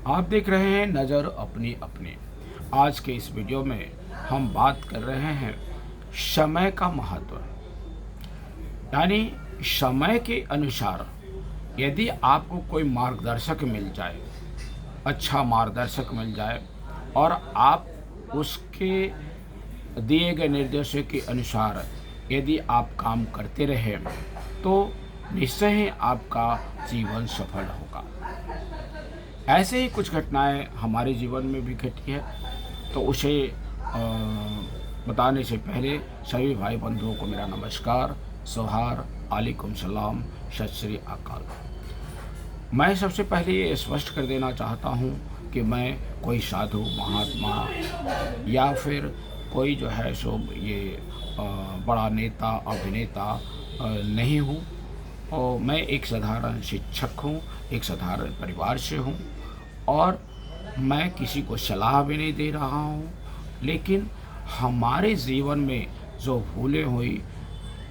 आप देख रहे हैं नज़र अपनी अपनी। आज के इस वीडियो में हम बात कर रहे हैं समय का महत्व। यानी समय के अनुसार यदि आपको कोई मार्गदर्शक मिल जाए, अच्छा मार्गदर्शक मिल जाए और आप उसके दिए गए निर्देशों के अनुसार यदि आप काम करते रहें तो निश्चय ही आपका जीवन सफल होगा। ऐसे ही कुछ घटनाएं हमारे जीवन में भी घटी है, तो उसे बताने से पहले सभी भाई बंधुओं को मेरा नमस्कार, जोहार, वालेकुम सलाम, सत श्री अकाल। मैं सबसे पहले ये स्पष्ट कर देना चाहता हूँ कि मैं कोई साधु महात्मा या फिर कोई जो है सो ये बड़ा नेता अभिनेता नहीं हूँ। और मैं एक साधारण शिक्षक हूँ, एक साधारण परिवार से हूँ और मैं किसी को सलाह भी नहीं दे रहा हूँ। लेकिन हमारे जीवन में जो भूलें हुई,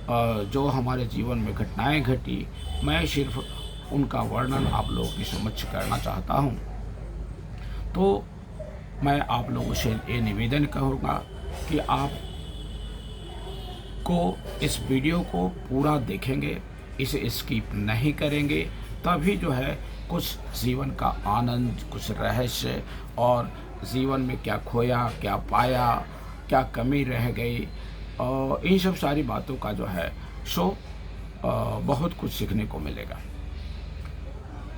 जो हमारे जीवन में घटनाएं घटी, मैं सिर्फ उनका वर्णन आप लोगों के समक्ष करना चाहता हूँ। तो मैं आप लोगों से ये निवेदन करूँगा कि आप को इस वीडियो को पूरा देखेंगे, इसे स्किप नहीं करेंगे, तभी जो है कुछ जीवन का आनंद, कुछ रहस्य और जीवन में क्या खोया, क्या पाया, क्या कमी रह गई, और इन सब सारी बातों का जो है सो बहुत कुछ सीखने को मिलेगा।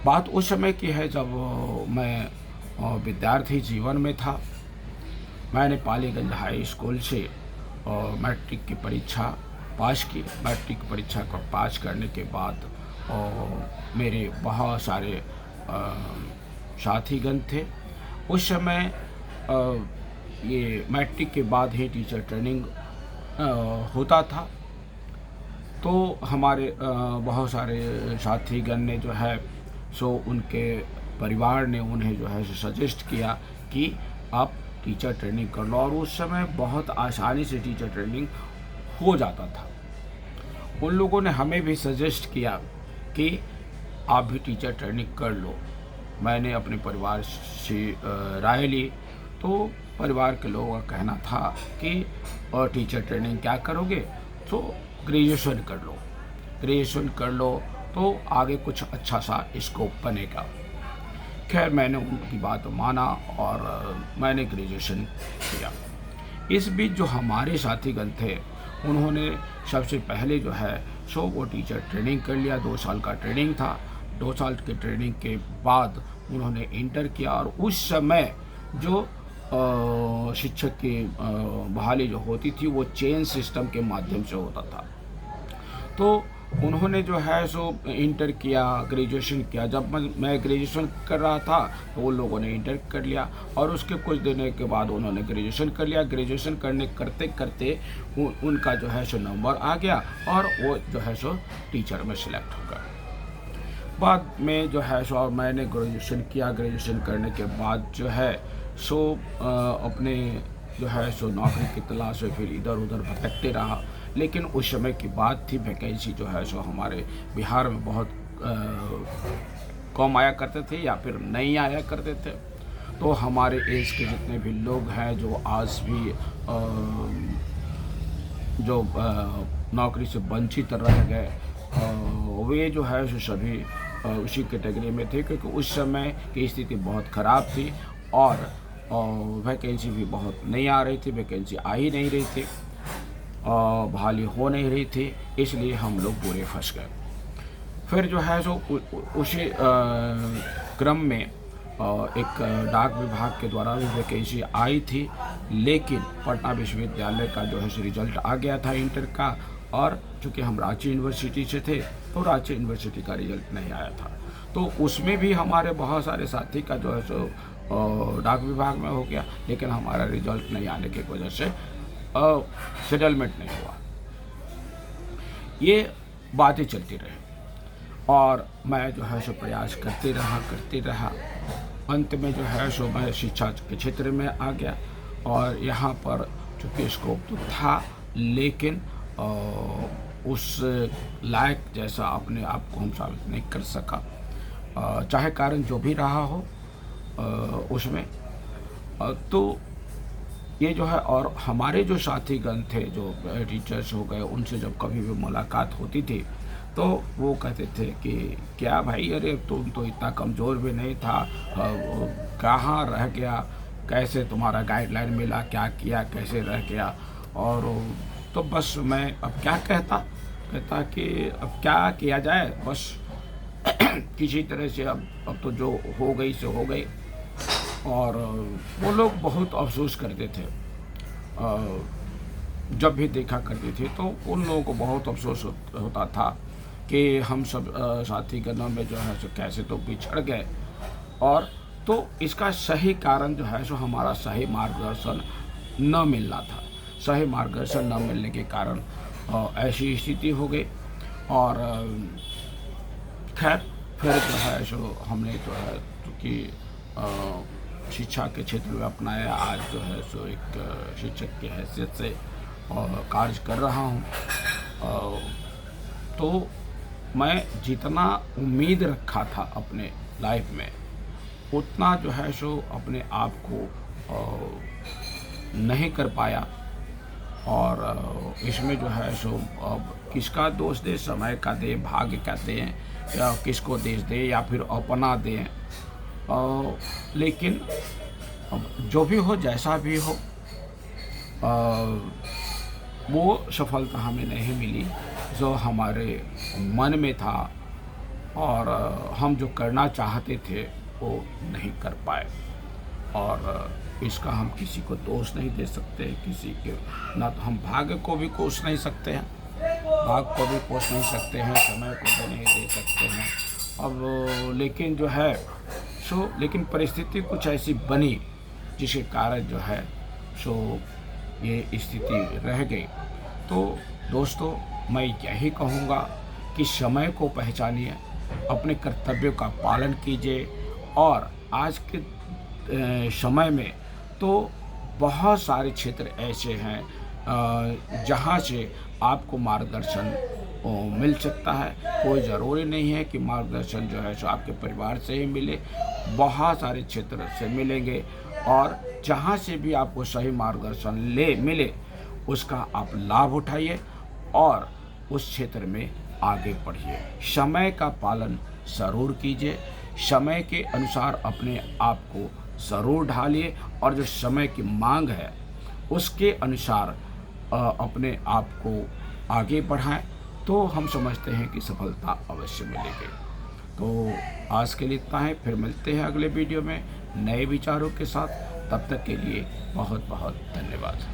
बात उस समय की है जब मैं विद्यार्थी जीवन में था। मैंने पालीगंज हाई स्कूल से मैट्रिक की परीक्षा पास की। मैट्रिक परीक्षा को पास करने के बाद मेरे बहुत सारे साथीगण थे। उस समय ये मैट्रिक के बाद ही टीचर ट्रेनिंग होता था। तो हमारे बहुत सारे साथीगण ने जो है सो उनके परिवार ने उन्हें जो है सजेस्ट किया कि आप टीचर ट्रेनिंग कर लो, और उस समय बहुत आसानी से टीचर ट्रेनिंग हो जाता था। उन लोगों ने हमें भी सजेस्ट किया कि आप भी टीचर ट्रेनिंग कर लो। मैंने अपने परिवार से राय ली, तो परिवार के लोगों का कहना था कि और टीचर ट्रेनिंग क्या करोगे, तो ग्रेजुएशन कर लो। ग्रेजुएशन कर लो तो आगे कुछ अच्छा सा स्कोप बनेगा। खैर मैंने उनकी बात माना और मैंने ग्रेजुएशन किया। इस बीच जो हमारे साथीगण थे उन्होंने सबसे पहले जो है सो वो टीचर ट्रेनिंग कर लिया। 2 साल का ट्रेनिंग था। 2 साल के ट्रेनिंग के बाद उन्होंने इंटर किया, और उस समय जो शिक्षक की बहाली जो होती थी वो चेन सिस्टम के माध्यम से होता था। तो उन्होंने जो है सो इंटर किया, ग्रेजुएशन किया। जब मैं ग्रेजुएशन कर रहा था तो उन लोगों ने इंटर कर लिया, और उसके कुछ दिनों के बाद उन्होंने ग्रेजुएशन कर लिया। ग्रेजुएशन करते करते उनका जो है सो नंबर आ गया और वो जो है सो टीचर में सिलेक्ट हो गया। बाद में जो है सो और मैंने ग्रेजुएशन किया। ग्रेजुएशन करने के बाद जो है सो अपने जो है सो नौकरी की तलाश में फिर इधर उधर भटकते रहा। लेकिन उस समय की बात थी, वैकेंसी जो है सो हमारे बिहार में बहुत कम आया करते थे या फिर नहीं आया करते थे। तो हमारे एज के जितने भी लोग हैं जो आज भी जो नौकरी से वंचित रह गए, वे जो है सो सभी उसी कैटेगरी में थे, क्योंकि उस समय की स्थिति बहुत ख़राब थी और वैकेंसी भी बहुत नहीं आ रही थी। वैकेंसी आ ही नहीं रही थी, बहाली हो नहीं रही थी, इसलिए हम लोग बुरे फंस गए। फिर जो है सो उसी क्रम में एक डाक विभाग के द्वारा भी वैकेंसी आई थी, लेकिन पटना विश्वविद्यालय का जो है रिजल्ट आ गया था इंटर का, और चूँकि हम रांची यूनिवर्सिटी से थे तो रांची यूनिवर्सिटी का रिजल्ट नहीं आया था। तो उसमें भी हमारे बहुत सारे साथी का जो है सो डाक विभाग में हो गया, लेकिन हमारा रिजल्ट नहीं आने की वजह से सेटलमेंट नहीं हुआ। ये बातें चलती रही और मैं जो है सो प्रयास करते रहा। अंत में जो है सो मैं शिक्षा के क्षेत्र में आ गया, और यहाँ पर चूँकि स्कोप तो था, लेकिन उस लायक जैसा अपने आप को हम साबित नहीं कर सका। चाहे कारण जो भी रहा हो, उसमें तो ये जो है, और हमारे जो साथीगण थे, जो टीचर्स हो गए, उनसे जब कभी भी मुलाकात होती थी तो वो कहते थे कि क्या भाई, अरे तुम तो इतना कमज़ोर भी नहीं था, कहाँ रह गया, कैसे तुम्हारा गाइडलाइन मिला, क्या किया, कैसे रह गया। और तो बस मैं अब क्या कहता कि अब क्या किया जाए, बस किसी तरह से अब तो जो हो गई सो हो गई। और वो लोग बहुत अफसोस करते थे, जब भी देखा करते थे तो उन लोगों को बहुत अफसोस होता था कि हम सब साथीगणों में जो है सो कैसे तो पिछड़ गए। और तो इसका सही कारण जो है सो हमारा सही मार्गदर्शन न मिलना था। सही मार्गदर्शन न मिलने के कारण ऐसी स्थिति हो गई। और खैर फिर जो है सो हमने जो है क्योंकि शिक्षा के क्षेत्र में अपनाया, आज जो है सो एक शिक्षक की हैसियत से कार्य कर रहा हूँ। तो मैं जितना उम्मीद रखा था अपने लाइफ में, उतना जो है सो अपने आप को नहीं कर पाया। और इसमें जो है सो अब किसका दोष दे, समय का दे, भाग्य का दे, या किसको देश दे, या फिर अपना दे। लेकिन अब जो भी हो, जैसा भी हो, वो सफलता हमें नहीं मिली जो हमारे मन में था, और हम जो करना चाहते थे वो नहीं कर पाए। और इसका हम किसी को दोष नहीं दे सकते, किसी के ना, तो हम भाग्य को भी कोस नहीं सकते हैं, भाग्य को भी कोस नहीं सकते हैं, समय को भी नहीं दे सकते हैं। अब लेकिन जो है सो, लेकिन परिस्थिति कुछ ऐसी बनी जिसके कारण जो है सो ये स्थिति रह गई। तो दोस्तों, मैं यही कहूँगा कि समय को पहचानिए, अपने कर्तव्यों का पालन कीजिए। और आज के समय में तो बहुत सारे क्षेत्र ऐसे हैं जहाँ से आपको मार्गदर्शन मिल सकता है। कोई ज़रूरी नहीं है कि मार्गदर्शन जो है सो आपके परिवार से ही मिले, बहुत सारे क्षेत्र से मिलेंगे। और जहाँ से भी आपको सही मार्गदर्शन मिले, उसका आप लाभ उठाइए और उस क्षेत्र में आगे बढ़िए। समय का पालन ज़रूर कीजिए, समय के अनुसार अपने आप को ज़रूर ढालिए, और जो समय की मांग है उसके अनुसार अपने आप को आगे बढ़ाएं, तो हम समझते हैं कि सफलता अवश्य मिलेगी। तो आज के लिए इतना है, फिर मिलते हैं अगले वीडियो में नए विचारों के साथ। तब तक के लिए बहुत बहुत धन्यवाद।